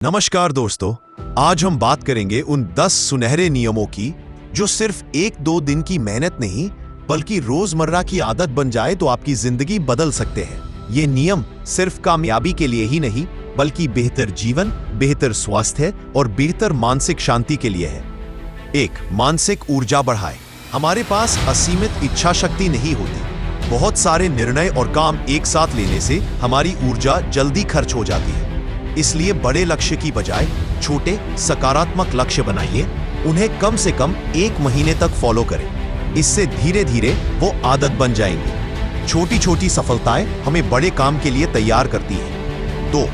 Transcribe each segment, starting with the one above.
नमस्कार दोस्तों, आज हम बात करेंगे उन 10 सुनहरे नियमों की जो सिर्फ एक दो दिन की मेहनत नहीं बल्कि रोजमर्रा की आदत बन जाए तो आपकी जिंदगी बदल सकते हैं। ये नियम सिर्फ कामयाबी के लिए ही नहीं बल्कि बेहतर जीवन, बेहतर स्वास्थ्य और बेहतर मानसिक शांति के लिए है। 1. मानसिक ऊर्जा बढ़ाए। हमारे पास असीमित इच्छा शक्ति नहीं होती। बहुत सारे निर्णय और काम एक साथ लेने से हमारी ऊर्जा जल्दी खर्च हो जाती है। इसलिए बड़े लक्ष्य की बजाय छोटे सकारात्मक लक्ष्य बनाइए। उन्हें कम से कम 1 महीने तक फॉलो करें। इससे धीरे धीरे वो आदत बन जाएंगी। छोटी छोटी सफलताएं हमें बड़े काम के लिए तैयार करती हैं। 2.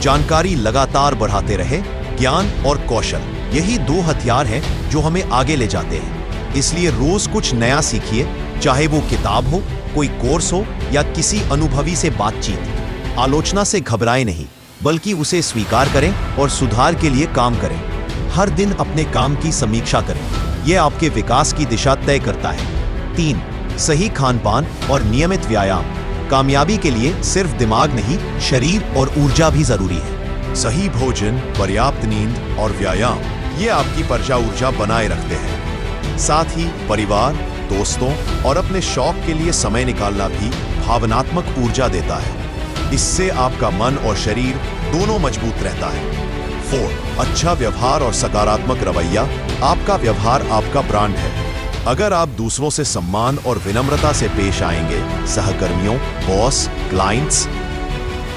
जानकारी लगातार बढ़ाते रहे। ज्ञान और कौशल, यही 2 हथियार हैं जो हमें आगे ले जाते हैं। इसलिए रोज कुछ नया सीखिए, चाहे वो किताब हो, कोई कोर्स हो या किसी अनुभवी से बातचीत। आलोचना से घबराएं नहीं बल्कि उसे स्वीकार करें और सुधार के लिए काम करें। हर दिन अपने काम की समीक्षा करें, यह आपके विकास की दिशा तय करता है। 3. सही खान-पान और नियमित व्यायाम। कामयाबी के लिए सिर्फ दिमाग नहीं, शरीर और ऊर्जा भी जरूरी है। सही भोजन, पर्याप्त नींद और व्यायाम ये आपकी पर्चा ऊर्जा बनाए रखते हैं। साथ ही परिवार, दोस्तों और अपने शौक के लिए समय निकालना भी भावनात्मक ऊर्जा देता है। इससे आपका मन और शरीर दोनों मजबूत रहता है। 4. अच्छा व्यवहार और सकारात्मक रवैया। आपका व्यवहार आपका ब्रांड है। अगर आप दूसरों से सम्मान और विनम्रता से पेश आएंगे, सहकर्मियों, बॉस, क्लाइंट्स,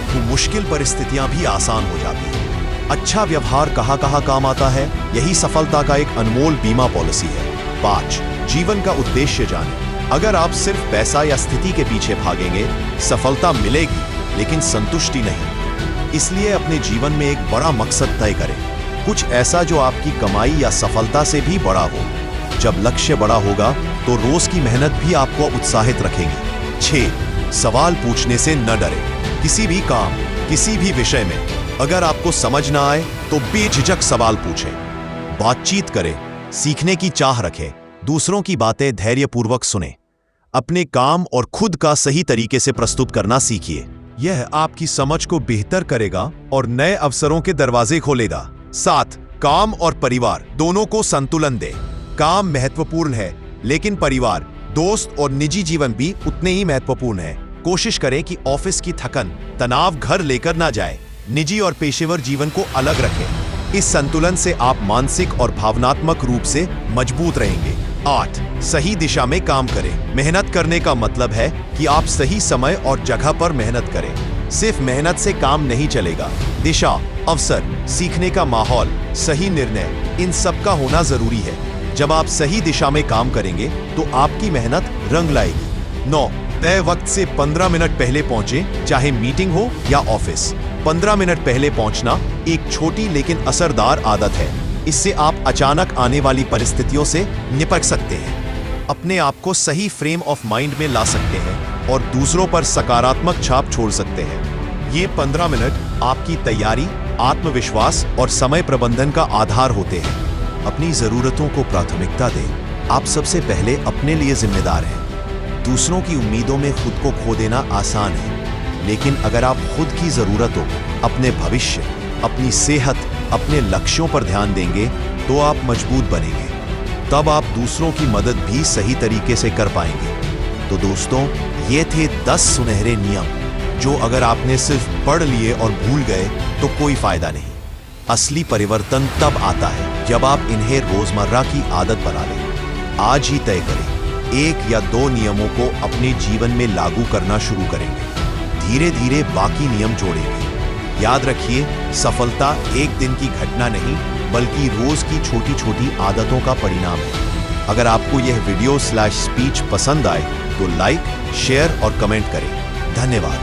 तो मुश्किल परिस्थितियां भी आसान हो जाती हैं। अच्छा व्यवहार कहाँ कहाँ काम आता है, यही सफलता का एक अनमोल बीमा पॉलिसी है। 5. जीवन का उद्देश्य जानें। अगर आप सिर्फ पैसा या स्थिति के पीछे भागेंगे, सफलता मिलेगी लेकिन संतुष्टि नहीं। इसलिए अपने जीवन में एक बड़ा मकसद तय करें, कुछ ऐसा जो आपकी कमाई या सफलता से भी बड़ा हो। जब लक्ष्य बड़ा होगा तो रोज की मेहनत भी आपको उत्साहित रखेगी। 6. सवाल पूछने से न डरें। किसी भी काम, किसी भी विषय में अगर आपको समझ ना आए तो बेझिझक सवाल पूछें। बातचीत करें, सीखने की चाह रखें, दूसरों की बातें धैर्यपूर्वक सुनें। अपने काम और खुद का सही तरीके से प्रस्तुत करना सीखिए। यह आपकी समझ को बेहतर करेगा और नए अवसरों के दरवाजे खोलेगा। 7. काम और परिवार दोनों को संतुलन दें। काम महत्वपूर्ण है लेकिन परिवार, दोस्त और निजी जीवन भी उतने ही महत्वपूर्ण है। कोशिश करें कि ऑफिस की थकन, तनाव घर लेकर ना जाए। निजी और पेशेवर जीवन को अलग रखें। इस संतुलन से आप मानसिक और भावनात्मक रूप से मजबूत रहेंगे। 8. सही दिशा में काम करें। मेहनत करने का मतलब है कि आप सही समय और जगह पर मेहनत करें। सिर्फ मेहनत से काम नहीं चलेगा। दिशा, अवसर, सीखने का माहौल, सही निर्णय, इन सब का होना जरूरी है। जब आप सही दिशा में काम करेंगे तो आपकी मेहनत रंग लाएगी। 9. तय वक्त से 15 मिनट पहले पहुंचें, चाहे मीटिंग हो या ऑफिस। 15 मिनट पहले पहुंचना एक छोटी लेकिन असरदार आदत है। इससे आप अचानक आने वाली परिस्थितियों से निपट सकते हैं, अपने आप को सही फ्रेम ऑफ माइंड में ला सकते हैं और दूसरों पर सकारात्मक छाप छोड़ सकते हैं। ये 15 मिनट आपकी तैयारी, आत्मविश्वास और समय प्रबंधन का आधार होते हैं। अपनी जरूरतों को प्राथमिकता दें। आप सबसे पहले अपने लिए जिम्मेदार हैं। दूसरों की उम्मीदों में खुद को खो देना आसान है, लेकिन अगर आप खुद की जरूरतों, अपने भविष्य, अपनी सेहत, अपने लक्ष्यों पर ध्यान देंगे तो आप मजबूत बनेंगे। तब आप दूसरों की मदद भी सही तरीके से कर पाएंगे। तो दोस्तों, ये थे 10 सुनहरे नियम जो अगर आपने सिर्फ पढ़ लिए और भूल गए तो कोई फायदा नहीं। असली परिवर्तन तब आता है जब आप इन्हें रोजमर्रा की आदत बना लें। आज ही तय करें, 1 या 2 नियमों को अपने जीवन में लागू करना शुरू करेंगे। धीरे धीरे बाकी नियम जोड़ेंगे। याद रखिए, सफलता एक दिन की घटना नहीं बल्कि रोज की छोटी छोटी आदतों का परिणाम है। अगर आपको यह वीडियो/स्पीच पसंद आए तो लाइक, शेयर और कमेंट करें। धन्यवाद।